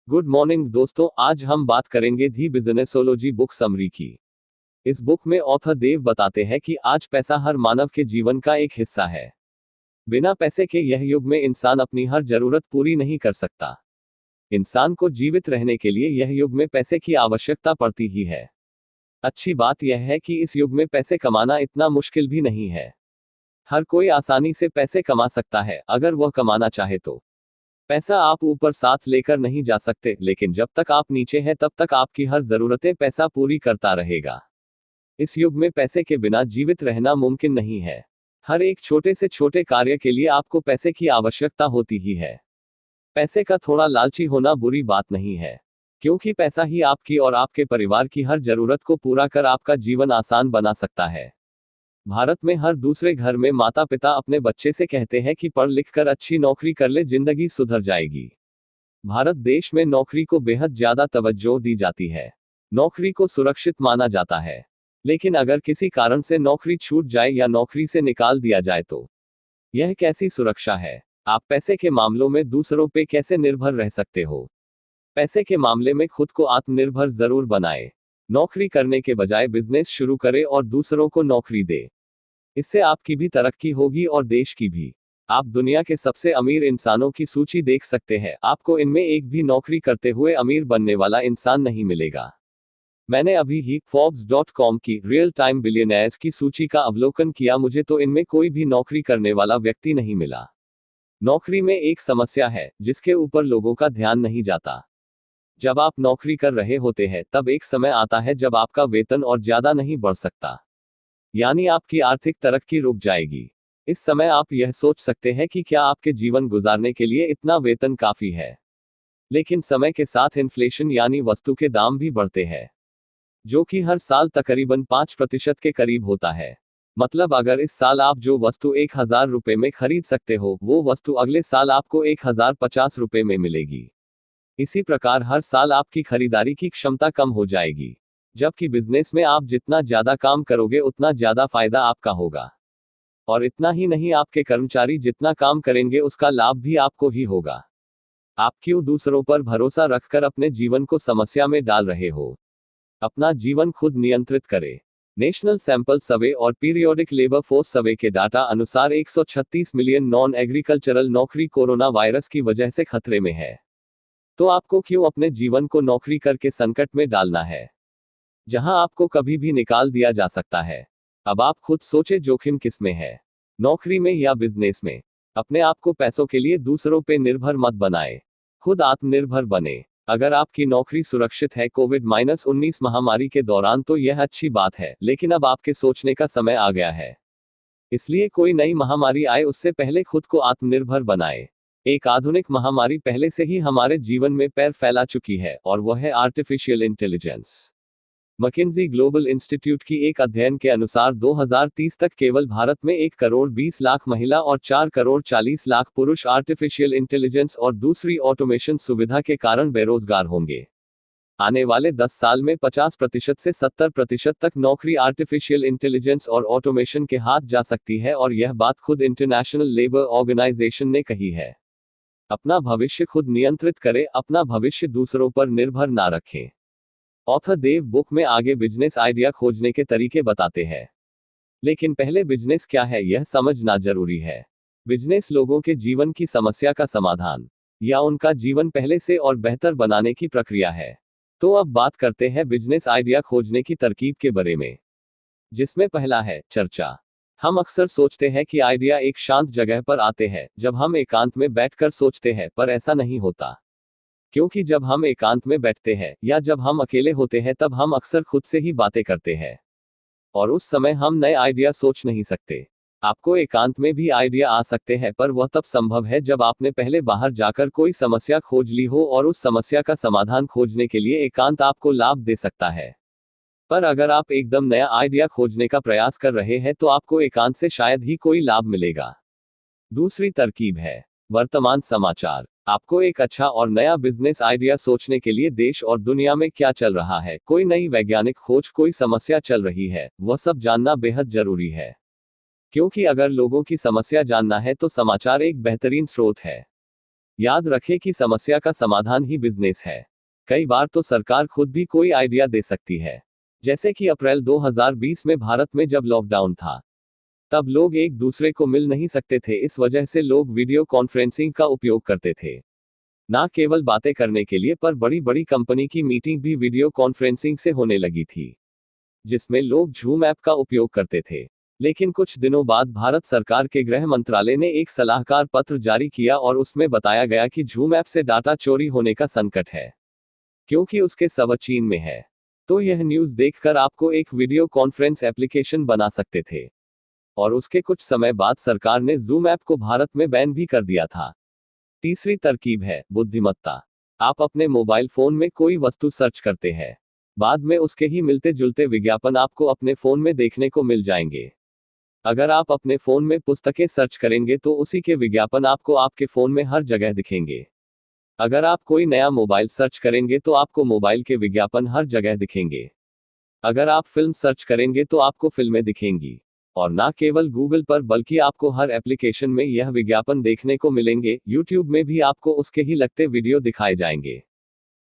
Good morning दोस्तों, आज हम बात करेंगे दी बिजनेसोलॉजी बुक समरी की। इस बुक में ऑथर देव बताते हैं कि आज पैसा हर मानव के जीवन का एक हिस्सा है। बिना पैसे के यह युग में इंसान अपनी हर जरूरत पूरी नहीं कर सकता। इंसान को जीवित रहने के लिए यह युग में पैसे की आवश्यकता पड़ती ही है। अच्छी बात यह है कि इस युग में पैसे कमाना इतना मुश्किल भी नहीं है। हर कोई आसानी से पैसे कमा सकता है अगर वह कमाना चाहे तो। पैसा आप ऊपर साथ लेकर नहीं जा सकते, लेकिन जब तक आप नीचे हैं तब तक आपकी हर जरूरतें पैसा पूरी करता रहेगा। इस युग में पैसे के बिना जीवित रहना मुमकिन नहीं है। हर एक छोटे से छोटे कार्य के लिए आपको पैसे की आवश्यकता होती ही है। पैसे का थोड़ा लालची होना बुरी बात नहीं है, क्योंकि पैसा ही आपकी और आपके परिवार की हर जरूरत को पूरा कर आपका जीवन आसान बना सकता है। भारत में हर दूसरे घर में माता पिता अपने बच्चे से कहते हैं कि पढ़ लिख कर अच्छी नौकरी कर ले, जिंदगी सुधर जाएगी। भारत देश में नौकरी को बेहद ज्यादा तवज्जो दी जाती है। नौकरी को सुरक्षित माना जाता है। लेकिन अगर किसी कारण से नौकरी छूट जाए या नौकरी से निकाल दिया जाए तो यह कैसी सुरक्षा है? आप पैसे के मामलों में दूसरों पे कैसे निर्भर रह सकते हो? पैसे के मामले में खुद को आत्मनिर्भर जरूर बनाए। नौकरी करने के बजाय बिजनेस शुरू करे और दूसरों को नौकरी दे। इससे आपकी भी तरक्की होगी और देश की भी। आप दुनिया के सबसे अमीर इंसानों की सूची देख सकते हैं, आपको इनमें एक भी नौकरी करते हुए अमीर बनने वाला इंसान नहीं मिलेगा। मैंने अभी ही Forbes.com की रियल टाइम बिलियनर्स की सूची का अवलोकन किया, मुझे तो इनमें कोई भी नौकरी करने वाला व्यक्ति नहीं मिला। नौकरी में एक समस्या है जिसके ऊपर लोगों का ध्यान नहीं जाता। जब आप नौकरी कर रहे होते हैं तब एक समय आता है जब आपका वेतन और ज्यादा नहीं बढ़ सकता, यानी आपकी आर्थिक तरक्की रुक जाएगी। इस समय आप यह सोच सकते हैं कि क्या आपके जीवन गुजारने के लिए इतना वेतन काफी है। लेकिन समय के साथ इन्फ्लेशन यानी वस्तु के दाम भी बढ़ते हैं, जो कि हर साल तकरीबन 5% के करीब होता है। मतलब अगर इस साल आप जो वस्तु 1000 रुपए में खरीद सकते हो, वो वस्तु अगले साल आपको 1050 रुपए में मिलेगी। इसी प्रकार हर साल आपकी खरीदारी की क्षमता कम हो जाएगी। जबकि बिजनेस में आप जितना ज्यादा काम करोगे उतना ज्यादा फायदा आपका होगा। और इतना ही नहीं, आपके कर्मचारी जितना काम करेंगे उसका लाभ भी आपको ही होगा। आप क्यों दूसरों पर भरोसा रखकर अपने जीवन को समस्या में डाल रहे हो? अपना जीवन खुद नियंत्रित करें। नेशनल सैंपल सर्वे और पीरियोडिक लेबर फोर्स सर्वे के डाटा अनुसार 136 मिलियन नॉन एग्रीकल्चरल नौकरी कोरोना वायरस की वजह से खतरे में है। तो आपको क्यों अपने जीवन को नौकरी करके संकट में डालना है, जहां आपको कभी भी निकाल दिया जा सकता है? अब आप खुद सोचे, जोखिम किस में है, नौकरी में या बिजनेस में? अपने आप को पैसों के लिए दूसरों पे निर्भर मत बनाए, खुद आत्मनिर्भर बने। अगर आपकी नौकरी सुरक्षित है कोविड-19 महामारी के दौरान तो यह अच्छी बात है, लेकिन अब आपके सोचने का समय आ गया है। इसलिए कोई नई महामारी आए उससे पहले खुद को आत्मनिर्भर बनाए। एक आधुनिक महामारी पहले से ही हमारे जीवन में पैर फैला चुकी है और वह है artificial intelligence. McKenzie global institute की एक अध्ययन के अनुसार 2030 तक केवल भारत में 1 करोड़ 20 लाख महिला और 4 करोड़ 40 लाख पुरुष आर्टिफिशियल इंटेलिजेंस और दूसरी ऑटोमेशन सुविधा के कारण बेरोजगार होंगे। आने वाले 10 साल में 50% से 70% तक नौकरी आर्टिफिशियल इंटेलिजेंस और ऑटोमेशन के हाथ जा सकती है, और यह बात खुद इंटरनेशनल लेबर ऑर्गेनाइजेशन ने कही है। अपना भविष्य खुद नियंत्रित करें, अपना भविष्य दूसरों पर निर्भर ना रखें। ऑथर देव बुक में आगे बिजनेस आइडिया खोजने के तरीके बताते हैं। लेकिन पहले बिजनेस क्या है यह समझना जरूरी है। बिजनेस लोगों के जीवन की समस्या का समाधान या उनका जीवन पहले से और बेहतर बनाने की प्रक्रिया है। तो अब बात करते हैं बिजनेस आइडिया खोजने की तरकीब के बारे में, जिसमें पहला है चर्चा। हम अक्सर सोचते हैं कि आइडिया एक शांत जगह पर आते हैं जब हम एकांत में बैठकर सोचते हैं, पर ऐसा नहीं होता। क्योंकि जब हम एकांत में बैठते हैं या जब हम अकेले होते हैं तब हम अक्सर खुद से ही बातें करते हैं, और उस समय हम नए आइडिया सोच नहीं सकते। आपको एकांत में भी आइडिया आ सकते हैं, पर वह तब संभव है जब आपने पहले बाहर जाकर कोई समस्या खोज ली हो, और उस समस्या का समाधान खोजने के लिए एकांत आपको लाभ दे सकता है। पर अगर आप एकदम नया आइडिया खोजने का प्रयास कर रहे हैं तो आपको एकांत से शायद ही कोई लाभ मिलेगा। दूसरी तरकीब है वर्तमान समाचार। आपको एक अच्छा और नया बिजनेस आइडिया सोचने के लिए देश और दुनिया में क्या चल रहा है, कोई नई वैज्ञानिक खोज, कोई समस्या चल रही है, वह सब जानना बेहद जरूरी है। क्योंकि अगर लोगों की समस्या जानना है तो समाचार एक बेहतरीन स्रोत है। याद रखें कि समस्या का समाधान ही बिजनेस है। कई बार तो सरकार खुद भी कोई आइडिया दे सकती है। जैसे कि अप्रैल 2020 में भारत में जब लॉकडाउन था, तब लोग एक दूसरे को मिल नहीं सकते थे, इस वजह से लोग वीडियो कॉन्फ्रेंसिंग का उपयोग करते थे। ना केवल बातें करने के लिए, पर बड़ी बड़ी कंपनी की मीटिंग भी वीडियो कॉन्फ्रेंसिंग से होने लगी थी, जिसमें लोग जूम ऐप का उपयोग करते थे। लेकिन कुछ दिनों बाद भारत सरकार के गृह मंत्रालय ने एक सलाहकार पत्र जारी किया और उसमें बताया गया कि जूम ऐप से डाटा चोरी होने का संकट है, क्योंकि उसके सर्वर चीन में है। तो यह न्यूज़ देखकर आपको एक वीडियो कॉन्फ्रेंस एप्लीकेशन बना सकते थे। और उसके कुछ समय बाद सरकार ने जूम ऐप को भारत में बैन भी कर दिया था। तीसरी तरकीब है बुद्धिमत्ता। आप अपने मोबाइल फोन में कोई वस्तु सर्च करते हैं, बाद में उसके ही मिलते जुलते विज्ञापन आपको अपने फोन में देखने को मिल जाएंगे। अगर आप अपने फोन में पुस्तकें सर्च करेंगे तो उसी के विज्ञापन आपको आपके फोन में हर जगह दिखेंगे। अगर आप कोई नया मोबाइल सर्च करेंगे तो आपको मोबाइल के विज्ञापन हर जगह दिखेंगे। अगर आप फिल्म सर्च करेंगे तो आपको फिल्में दिखेंगी। और ना केवल गूगल पर, बल्कि आपको हर एप्लीकेशन में यह विज्ञापन देखने को मिलेंगे। यूट्यूब में भी आपको उसके ही लगते वीडियो दिखाए जाएंगे।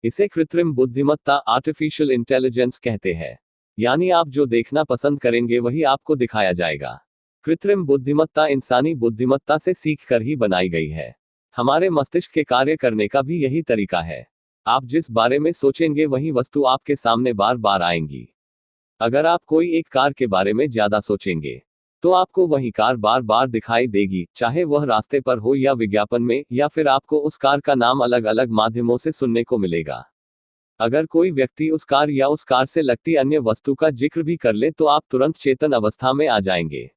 इसे कृत्रिम बुद्धिमत्ता, आर्टिफिशियल इंटेलिजेंस कहते हैं। यानी आप जो देखना पसंद करेंगे वही आपको दिखाया जाएगा। कृत्रिम बुद्धिमत्ता इंसानी बुद्धिमत्ता से सीख कर ही बनाई गई है। हमारे मस्तिष्क के कार्य करने का भी यही तरीका है। आप जिस बारे में सोचेंगे वही वस्तु आपके सामने बार बार आएंगी। अगर आप कोई एक कार के बारे में ज्यादा सोचेंगे, तो आपको वही कार बार बार दिखाई देगी, चाहे वह रास्ते पर हो या विज्ञापन में, या फिर आपको उस कार का नाम अलग अलग माध्यमों से सुनने को मिलेगा। अगर कोई व्यक्ति उस कार या उस कार से लगती अन्य वस्तु का जिक्र भी कर ले तो आप तुरंत चेतन अवस्था में आ जाएंगे।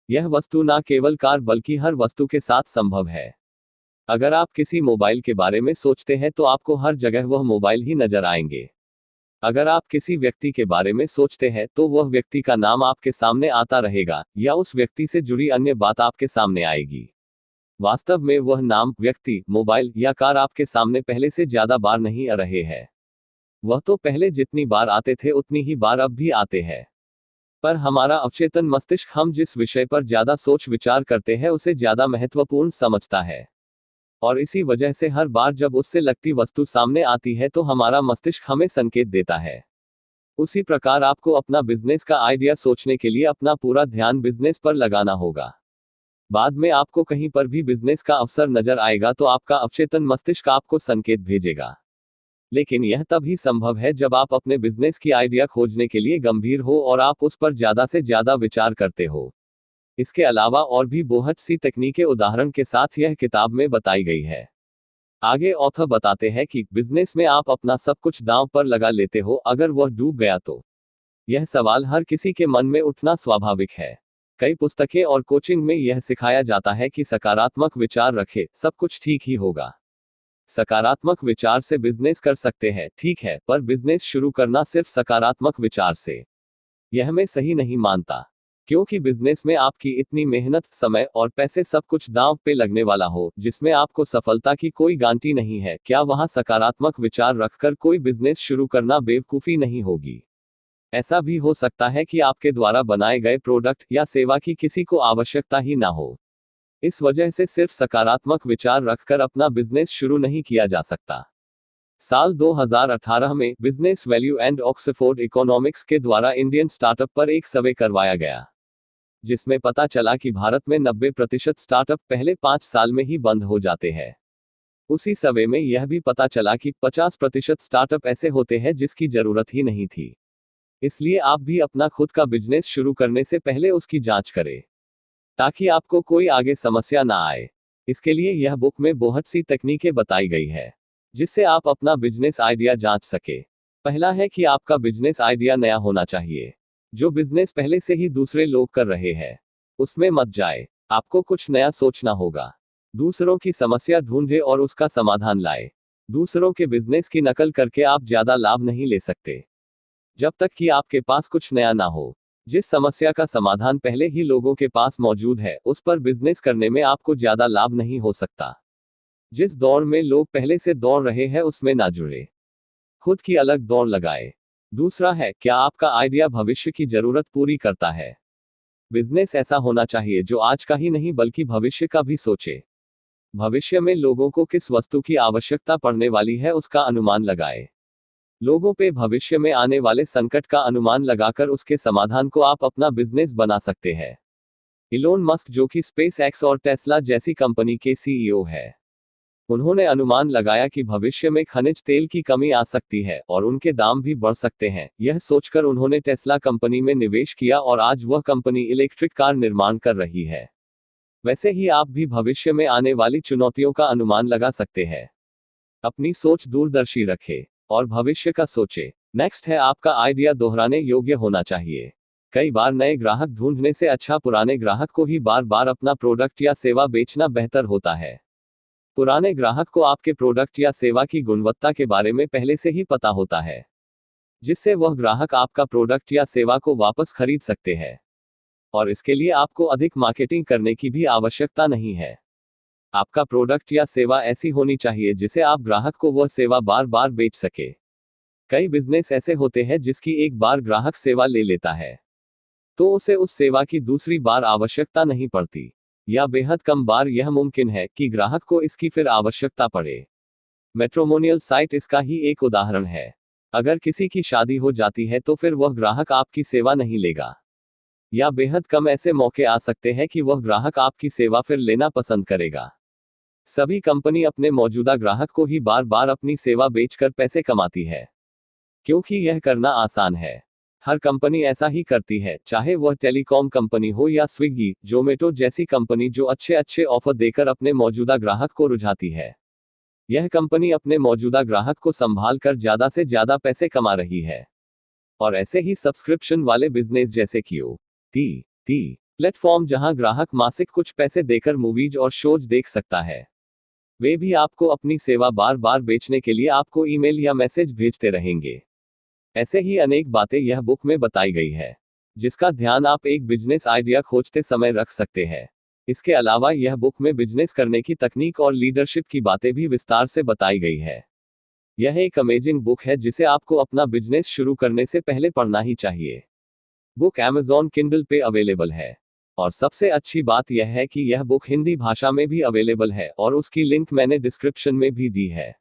यह वस्तु ना केवल कार बल्कि हर वस्तु के साथ संभव है। अगर आप किसी मोबाइल के बारे में सोचते हैं तो आपको हर जगह वह मोबाइल ही नजर आएंगे। अगर आप किसी व्यक्ति के बारे में सोचते हैं तो वह व्यक्ति का नाम आपके सामने आता रहेगा, या उस व्यक्ति से जुड़ी अन्य बात आपके सामने आएगी। वास्तव में वह नाम, व्यक्ति, मोबाइल या कार आपके सामने पहले से ज्यादा बार नहीं आ रहे हैं। वह तो पहले जितनी बार आते थे उतनी ही बार अब भी आते हैं। पर हमारा अवचेतन मस्तिष्क हम जिस विषय पर ज्यादा सोच विचार करते हैं उसे ज्यादा महत्वपूर्ण समझता है। और इसी वजह से हर बार जब उससे लगती वस्तु सामने आती है तो हमारा मस्तिष्क हमें संकेत देता है। उसी प्रकार आपको अपना बिजनेस का आइडिया सोचने के लिए अपना पूरा ध्यान बिजनेस पर लगाना होगा। बाद में आपको कहीं पर भी बिजनेस का अवसर नजर आएगा तो आपका अवचेतन मस्तिष्क आपको संकेत भेजेगा। लेकिन यह तभी संभव है जब आप अपने बिजनेस की आइडिया खोजने के लिए गंभीर हो और आप उस पर ज्यादा से ज्यादा विचार करते हो। इसके अलावा और भी बहुत सी तकनीकें उदाहरण के साथ यह किताब में बताई गई है। आगे ऑथर बताते हैं कि बिजनेस में आप अपना सब कुछ दांव पर लगा लेते हो, अगर वह डूब गया तो? यह सवाल हर किसी के मन में उठना स्वाभाविक है। कई पुस्तकें और कोचिंग में यह सिखाया जाता है कि सकारात्मक विचार रखें, सब कुछ ठीक ही होगा। सकारात्मक विचार से बिजनेस कर सकते हैं, ठीक है, पर बिजनेस शुरू करना सिर्फ सकारात्मक विचार से, यह मैं सही नहीं मानता। क्योंकि बिजनेस में आपकी इतनी मेहनत, समय और पैसे सब कुछ दांव पे लगने वाला हो, जिसमें आपको सफलता की कोई गारंटी नहीं है, क्या वहां सकारात्मक विचार रखकर कोई बिजनेस शुरू करना बेवकूफी नहीं होगी? ऐसा भी हो सकता है कि आपके द्वारा बनाए गए प्रोडक्ट या सेवा की किसी को आवश्यकता ही ना हो। इस वजह से सिर्फ सकारात्मक विचार रखकर अपना बिजनेस शुरू नहीं किया जा सकता। साल 2018 में business value and Oxford economics के द्वारा इंडियन स्टार्टअप पर एक सर्वे करवाया गया, जिसमें पता चला कि भारत में 90% स्टार्टअप पहले 5 साल में ही बंद हो जाते हैं। उसी सर्वे में यह भी पता चला कि 50% स्टार्टअप ऐसे होते हैं जिसकी जरूरत ही नहीं थी। इसलिए आप भी अपना खुद का बिजनेस शुरू करने से पहले उसकी जांच करें, ताकि आपको कोई आगे समस्या ना आए। इसके लिए यह बुक में बहुत सी तकनीकें बताई गई है, जिससे आप अपना बिजनेस आइडिया जांच सके। पहला है कि आपका बिजनेस आइडिया नया होना चाहिए। जो बिजनेस पहले से ही दूसरे लोग कर रहे हैं, उसमें मत जाए। आपको कुछ नया सोचना होगा। दूसरों की समस्या ढूंढे और उसका समाधान लाए। दूसरों के बिजनेस की नकल करके आप ज्यादा लाभ नहीं ले सकते, जब तक कि आपके पास कुछ नया ना हो। जिस समस्या का समाधान पहले ही लोगों के पास मौजूद है, उस पर बिजनेस करने में आपको ज्यादा लाभ नहीं हो सकता। जिस दौड़ में लोग पहले से दौड़ रहे हैं उसमें ना जुड़े, खुद की अलग दौड़ लगाए। दूसरा है, क्या आपका आइडिया भविष्य की जरूरत पूरी करता है? बिजनेस ऐसा होना चाहिए जो आज का ही नहीं बल्कि भविष्य का भी सोचे। भविष्य में लोगों को किस वस्तु की आवश्यकता पड़ने वाली है उसका अनुमान लगाएं। लोगों पे भविष्य में आने वाले संकट का अनुमान लगाकर उसके समाधान को आप अपना बिजनेस बना सकते हैं। इलोन मस्क, जो कि स्पेस एक्स और टेस्ला जैसी कंपनी के सीईओ है, उन्होंने अनुमान लगाया कि भविष्य में खनिज तेल की कमी आ सकती है और उनके दाम भी बढ़ सकते हैं। यह सोचकर उन्होंने टेस्ला कंपनी में निवेश किया और आज वह कंपनी इलेक्ट्रिक कार निर्माण कर रही है। वैसे ही आप भी भविष्य में आने वाली चुनौतियों का अनुमान लगा सकते हैं। अपनी सोच दूरदर्शी रखें और भविष्य का सोचें। नेक्स्ट है, आपका आइडिया दोहराने योग्य होना चाहिए। कई बार नए ग्राहक ढूंढने से अच्छा पुराने ग्राहक को ही बार बार अपना प्रोडक्ट या सेवा बेचना बेहतर होता है। पुराने ग्राहक को आपके प्रोडक्ट या सेवा की गुणवत्ता के बारे में पहले से ही पता होता है, जिससे वह ग्राहक आपका प्रोडक्ट या सेवा को वापस खरीद सकते हैं। और इसके लिए आपको अधिक मार्केटिंग करने की भी आवश्यकता नहीं है। आपका प्रोडक्ट या सेवा ऐसी होनी चाहिए जिसे आप ग्राहक को वह सेवा बार बार बेच सके। कई बिजनेस ऐसे होते हैं जिसकी एक बार ग्राहक सेवा ले लेता है तो उसे उस सेवा की दूसरी बार आवश्यकता नहीं पड़ती, या बेहद कम बार यह मुमकिन है कि ग्राहक को इसकी फिर आवश्यकता पड़े। मैट्रिमोनियल साइट इसका ही एक उदाहरण है। अगर किसी की शादी हो जाती है तो फिर वह ग्राहक आपकी सेवा नहीं लेगा, या बेहद कम ऐसे मौके आ सकते हैं कि वह ग्राहक आपकी सेवा फिर लेना पसंद करेगा। सभी कंपनी अपने मौजूदा ग्राहक को ही बार बार अपनी सेवा बेचकर पैसे कमाती है, क्योंकि यह करना आसान है। हर कंपनी ऐसा ही करती है, चाहे वह टेलीकॉम कंपनी हो या स्विगी, जोमेटो जैसी कंपनी जो अच्छे अच्छे ऑफर देकर अपने मौजूदा ग्राहक को रुझाती है। यह कंपनी अपने मौजूदा ग्राहक को संभाल कर ज्यादा से ज्यादा पैसे कमा रही है। और ऐसे ही सब्सक्रिप्शन वाले बिजनेस जैसे QTT प्लेटफॉर्म, जहां ग्राहक मासिक कुछ पैसे देकर मूवीज और शोज देख सकता है, वे भी आपको अपनी सेवा बार बार बेचने के लिए आपको ईमेल या मैसेज भेजते रहेंगे। ऐसे ही अनेक बातें यह बुक में बताई गई है, जिसका ध्यान आप एक बिजनेस आइडिया खोजते समय रख सकते हैं। इसके अलावा यह बुक में बिजनेस करने की तकनीक और लीडरशिप की बातें भी विस्तार से बताई गई है। यह एक अमेजिंग बुक है जिसे आपको अपना बिजनेस शुरू करने से पहले पढ़ना ही चाहिए। बुक Amazon Kindle पे अवेलेबल है, और सबसे अच्छी बात यह है कि यह बुक हिंदी भाषा में भी अवेलेबल है और उसकी लिंक मैंने डिस्क्रिप्शन में भी दी है।